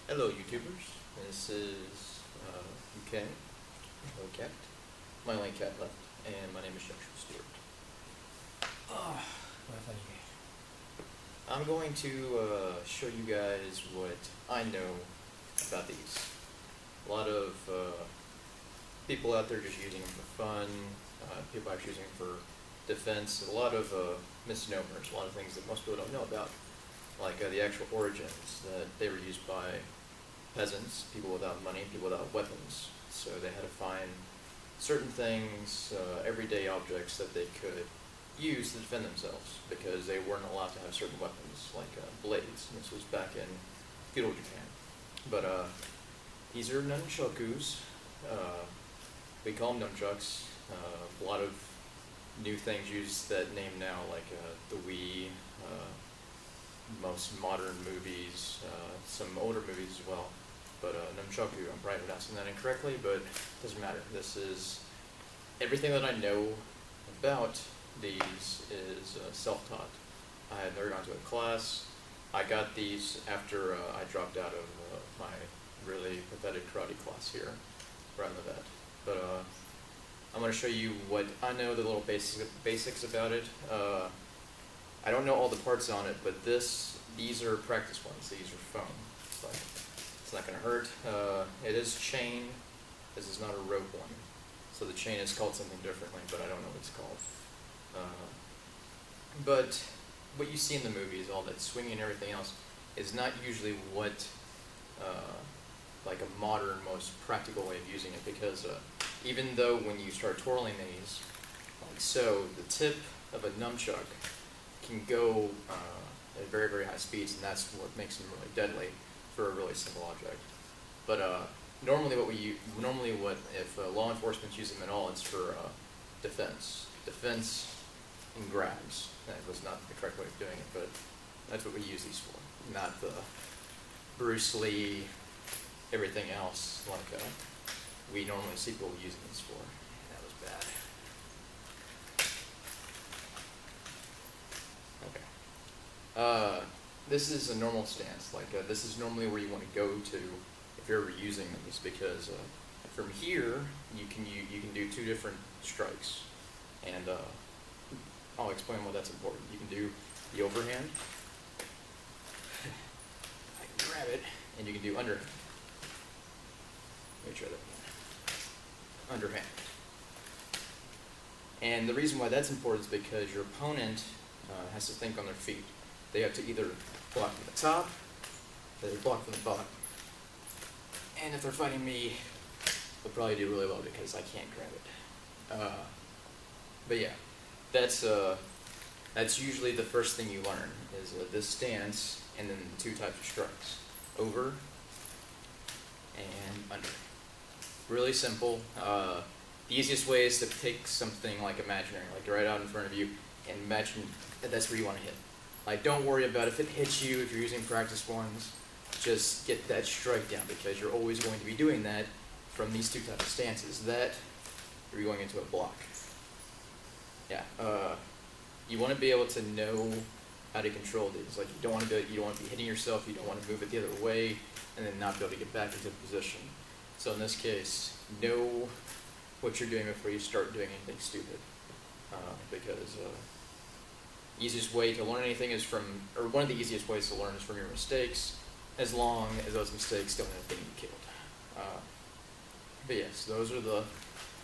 Hello, YouTubers. This is UK. Hello, Cat. My only cat left, and my name is Joshua Stewart. Oh, what funny. I'm going to show you guys what I know about these. A lot of people out there just using them for fun. People actually using them for defense. A lot of misnomers. A lot of things that most people don't know about, like the actual origins that they were used by peasants, people without money, people without weapons. So they had to find certain things, everyday objects that they could use to defend themselves because they weren't allowed to have certain weapons like blades. And this was back in feudal Japan. But these are nunchakus. We call them nunchucks. A lot of new things use that name now, like the Wii, most modern movies, some older movies as well. But Nunchaku, I'm probably pronouncing that incorrectly, but it doesn't matter. This is everything that I know about these is self-taught. I had never gone to a class. I got these after I dropped out of my really pathetic karate class here, right in the vet. But I'm going to show you what I know, the little basics about it. I don't know all the parts on it, but these are practice ones. These are foam. But it's not going to hurt. It is chain. This is not a rope one. So the chain is called something differently, but I don't know what it's called. But what you see in the movies, all that swinging and everything else, is not usually what like a modern, most practical way of using it, because even though when you start twirling these, like so, the tip of a nunchuck can go at very, very high speeds, and that's what makes them really deadly for a really simple object. But normally if law enforcement's using them at all, it's for defense and grabs. That was not the correct way of doing it, but that's what we use these for, not the Bruce Lee, everything else like we normally see people using these for. That was bad. Okay. This is a normal stance. Like this is normally where you want to go to if you're ever using these, because from here you can do two different strikes, and I'll explain why that's important. You can do the overhand. I can grab it, and you can do underhand. Let me try that. Underhand. And the reason why that's important is because your opponent has to think on their feet. They have to either block from the top, or they block from the bottom. And if they're fighting me, they'll probably do really well because I can't grab it. But yeah, that's usually the first thing you learn is this stance, and then the two types of strikes: over and under. Really simple. The easiest way is to pick something like imaginary, like right out in front of you, and imagine that that's where you want to hit. Like, don't worry about if it hits you, if you're using practice ones. Just get that strike down, because you're always going to be doing that from these two types of stances. That, you're going into a block. Yeah. You want to be able to know how to control these. Like, you don't want to be hitting yourself. You don't want to move it the other way, and then not be able to get back into position. So in this case, know what you're doing before you start doing anything stupid, because easiest way to learn anything is one of the easiest ways to learn is from your mistakes, as long as those mistakes don't end up getting you killed. But yes, those are the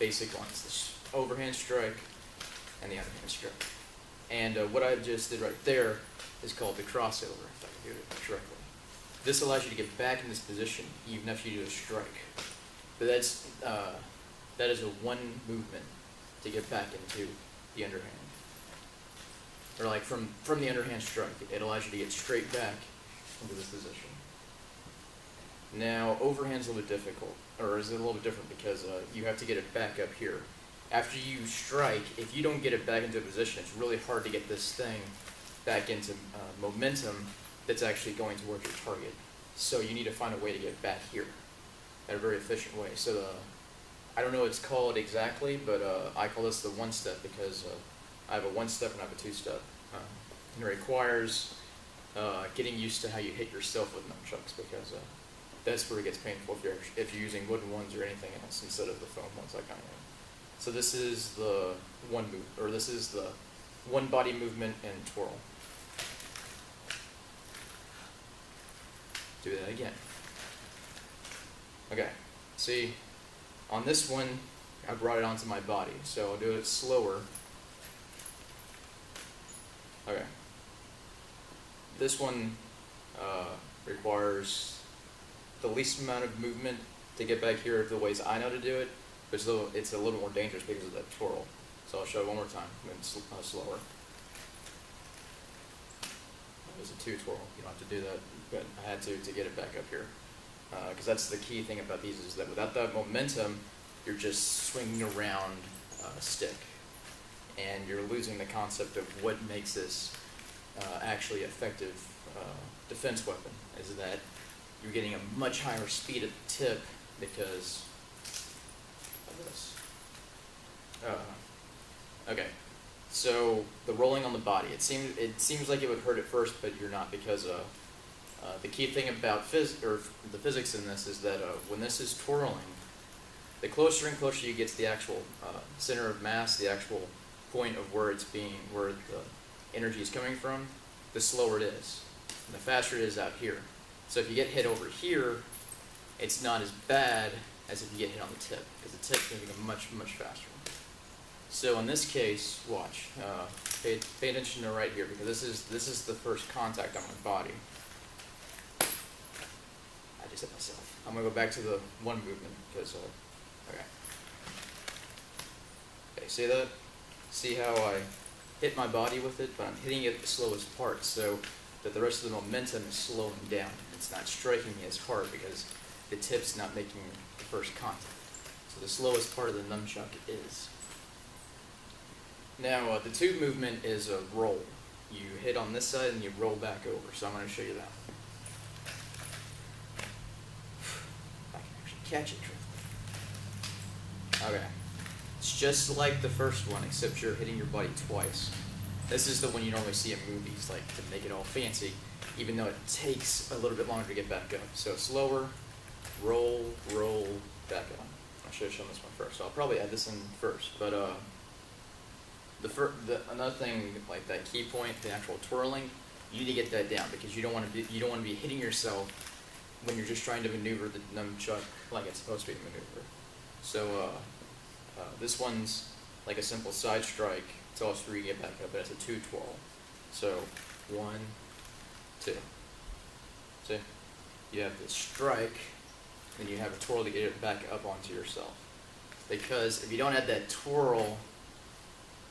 basic ones: the overhand strike and the underhand strike. And what I just did right there is called the crossover, if I can do it correctly. This allows you to get back in this position even after you do a strike. But that is a one movement to get back into the underhand. Or like from the underhand strike, it allows you to get straight back into this position. Now, overhand's a little bit difficult, or is it a little bit different, because you have to get it back up here. After you strike, if you don't get it back into a position, it's really hard to get this thing back into momentum that's actually going towards your target. So you need to find a way to get back here in a very efficient way. So I don't know what it's called exactly, but I call this the one-step, because I have a one-step and I have a two-step. And it requires getting used to how you hit yourself with nunchucks, because that's where it gets painful if you're using wooden ones or anything else instead of the foam ones like I am. So this is the this is the one body movement and twirl. Do that again. Okay, see, on this one, I brought it onto my body, so I'll do it slower. Okay. This one requires the least amount of movement to get back here the ways I know to do it, but it's a little more dangerous because of that twirl. So I'll show it one more time, and slower. That was a 2 twirl. You don't have to do that, but I had to get it back up here. Because that's the key thing about these is that without that momentum, you're just swinging around a stick. And you're losing the concept of what makes this actually effective defense weapon, is that you're getting a much higher speed at the tip because of this. Okay, so the rolling on the body. It seems like it would hurt at first, but you're not, because the key thing about the physics in this is that when this is twirling, the closer and closer you get to the actual center of mass, the actual point of where the energy is coming from, the slower it is, and the faster it is out here. So if you get hit over here, it's not as bad as if you get hit on the tip, because the tip's moving much, much faster. So in this case, watch. Pay attention to right here, because this is the first contact on my body. I just hit myself. I'm gonna go back to the one movement because okay. Okay, see that? See how I hit my body with it, but I'm hitting it at the slowest part, so that the rest of the momentum is slowing down. It's not striking me as hard because the tip's not making the first contact. So the slowest part of the nunchuck is. Now, the tube movement is a roll. You hit on this side and you roll back over, so I'm going to show you that. I can actually catch it. Okay. It's just like the first one, except you're hitting your body twice. This is the one you normally see in movies, like to make it all fancy, even though it takes a little bit longer to get back up. So slower, roll, roll, back up. I should have shown this one first, so I'll probably add this in first. But another thing, like that key point, the actual twirling, you need to get that down because you don't want to be hitting yourself when you're just trying to maneuver the nunchuck like it's supposed to be maneuvered. So this one's like a simple side strike. It's also where you get back up, but it's a 2 twirl. So 1, 2. See? You have the strike, then you have a twirl to get it back up onto yourself. Because if you don't have that twirl,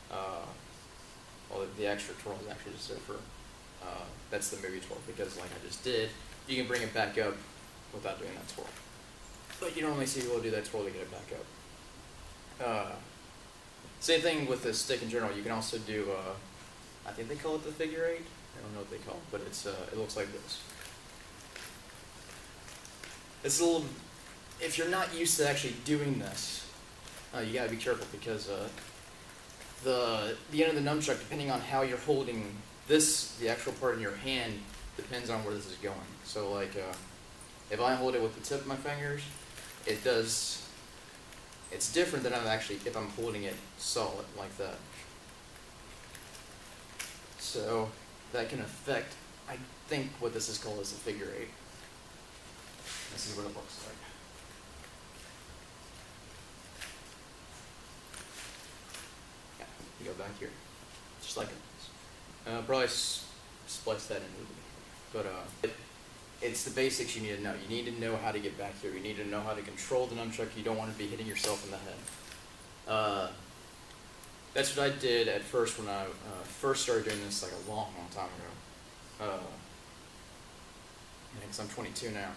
well, the extra twirl is actually just for, that's the movie twirl, because like I just did, you can bring it back up without doing that twirl. But you normally see people do that twirl to get it back up. Same thing with the stick in general. You can also do, I think they call it the figure 8. I don't know what they call it, but it looks like this. It's a little, if you're not used to actually doing this, you gotta be careful because the end of the nunchuck, depending on how you're holding this, the actual part in your hand, depends on where this is going. So like, if I hold it with the tip of my fingers, it's different than if I'm holding it solid like that. So that can affect, I think what this is called is a figure 8. This is what it looks like. Yeah, you go back here, just like it. Probably splice that in a little bit. But it's the basics you need to know. You need to know how to get back here. You need to know how to control the nunchuck. You don't want to be hitting yourself in the head. That's what I did at first when I first started doing this, like a long, long time ago. Because I'm 22 now.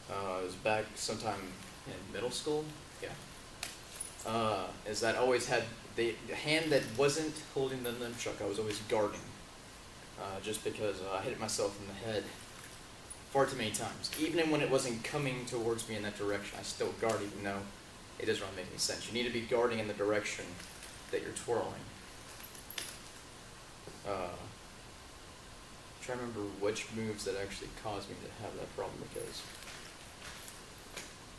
It was back sometime in middle school. Yeah. Is that I always had the hand that wasn't holding the nunchuck. I was always guarding, just because I hit myself in the head far too many times. Even when it wasn't coming towards me in that direction, I still guard, even though it doesn't really make any sense. You need to be guarding in the direction that you're twirling. Try to remember which moves that actually caused me to have that problem, because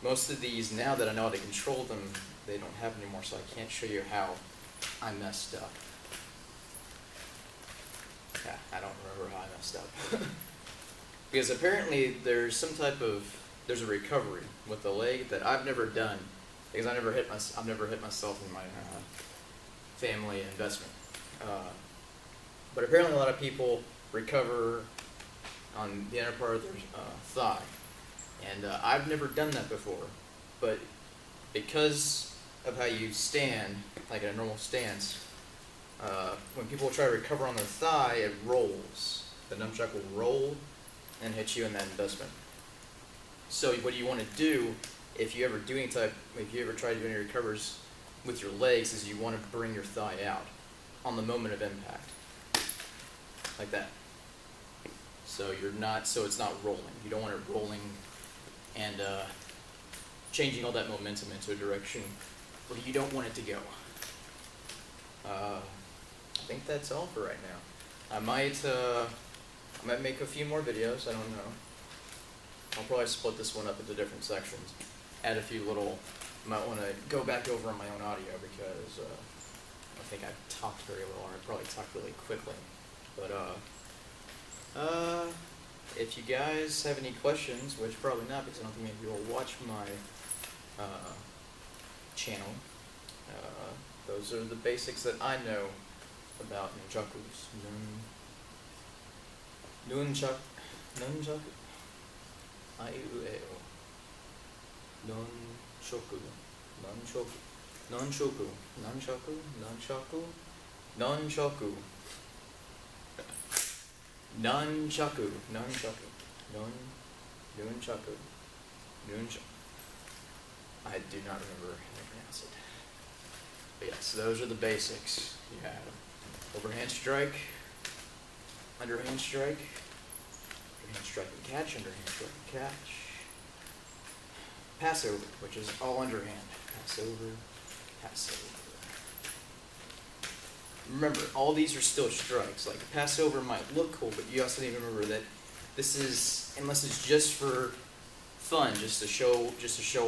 most of these, now that I know how to control them, they don't have anymore, so I can't show you how I messed up. Yeah, I don't remember how I messed up. Because apparently there's there's a recovery with the leg that I've never done, because I've never hit myself in my family investment. But apparently a lot of people recover on the inner part of their thigh. And I've never done that before, but because of how you stand, like in a normal stance, when people try to recover on their thigh, it rolls. The nunchuck will roll and hit you in that investment. So what you want to do, if you ever try to do any recovers with your legs, is you want to bring your thigh out on the moment of impact, like that. So it's not rolling. You don't want it rolling and changing all that momentum into a direction where you don't want it to go. I think that's all for right now. I might make a few more videos, I don't know. I'll probably split this one up into different sections. Add a few might want to go back over on my own audio because I think I talked very little, or I probably talked really quickly. But if you guys have any questions, which probably not because I don't think many people watch my channel, those are the basics that I know about nunchakus. Nunchaku. Aiueo. Nunchaku. Nunchaku. Nunchaku. Nunchaku. Nunchaku. Nunchaku. Nunchaku. Nunchaku. Nunchaku. Nunchaku. I do not remember how to pronounce it. But yes, those are the basics. You have overhand strike, underhand strike, underhand strike and catch, underhand strike and catch, pass over, which is all underhand. Pass over, pass over. Remember, all these are still strikes. Like, pass over might look cool, but you also need to remember that this is, unless it's just for fun, just to show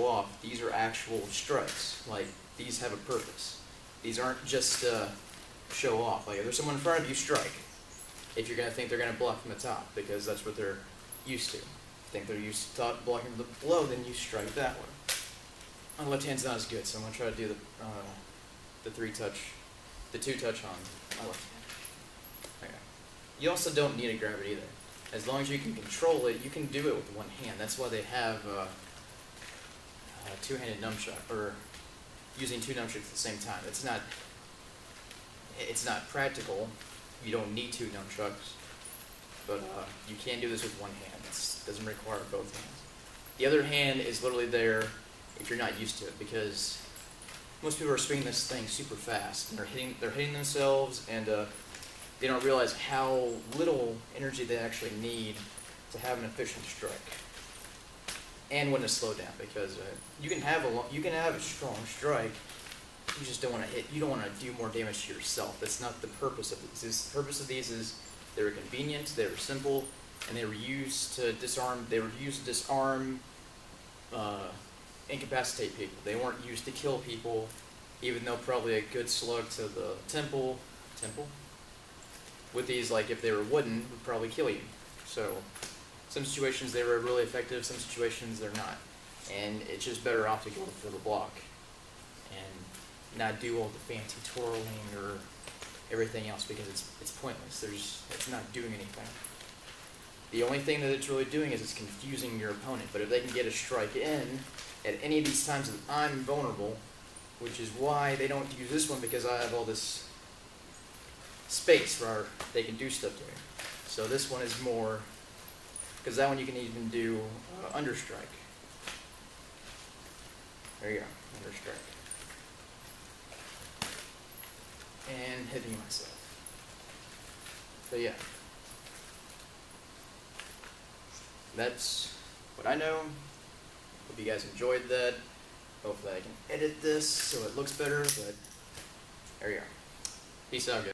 off, these are actual strikes. Like, these have a purpose. These aren't just show off. Like, if there's someone in front of you, strike. If you're going to think they're going to block from the top, because that's what they're used to. If you think they're used to blocking from below, then you strike that way. My left hand's not as good, so I'm going to try to do the two-touch on my left hand. Okay. You also don't need to grab it either. As long as you can control it, you can do it with one hand. That's why they have two-handed nunchuck, or using two nunchucks at the same time. It's not practical. You don't need two nunchucks, but you can do this with one hand. It doesn't require both hands. The other hand is literally there if you're not used to it, because most people are swinging this thing super fast, and they're hitting themselves, and they don't realize how little energy they actually need to have an efficient strike, and when to slow down. Because you can have a strong strike, you just don't want to hit. You don't want to do more damage to yourself. That's not the purpose of these. The purpose of these is they were convenient, they were simple, and they were used to disarm. They were used to disarm, incapacitate people. They weren't used to kill people, even though probably a good slug to the temple. With these, like if they were wooden, would probably kill you. So some situations they were really effective, some situations they're not. And it's just better off to go for the block and not do all the fancy twirling or everything else, because it's pointless. It's not doing anything. The only thing that it's really doing is it's confusing your opponent. But if they can get a strike in at any of these times that I'm vulnerable, which is why they don't use this one, because I have all this space where they can do stuff to me. So this one is more, because that one you can even do understrike. There you go, understrike. And hitting myself. So yeah. That's what I know. Hope you guys enjoyed that. Hopefully I can edit this so it looks better, but there you go. Peace out, guys.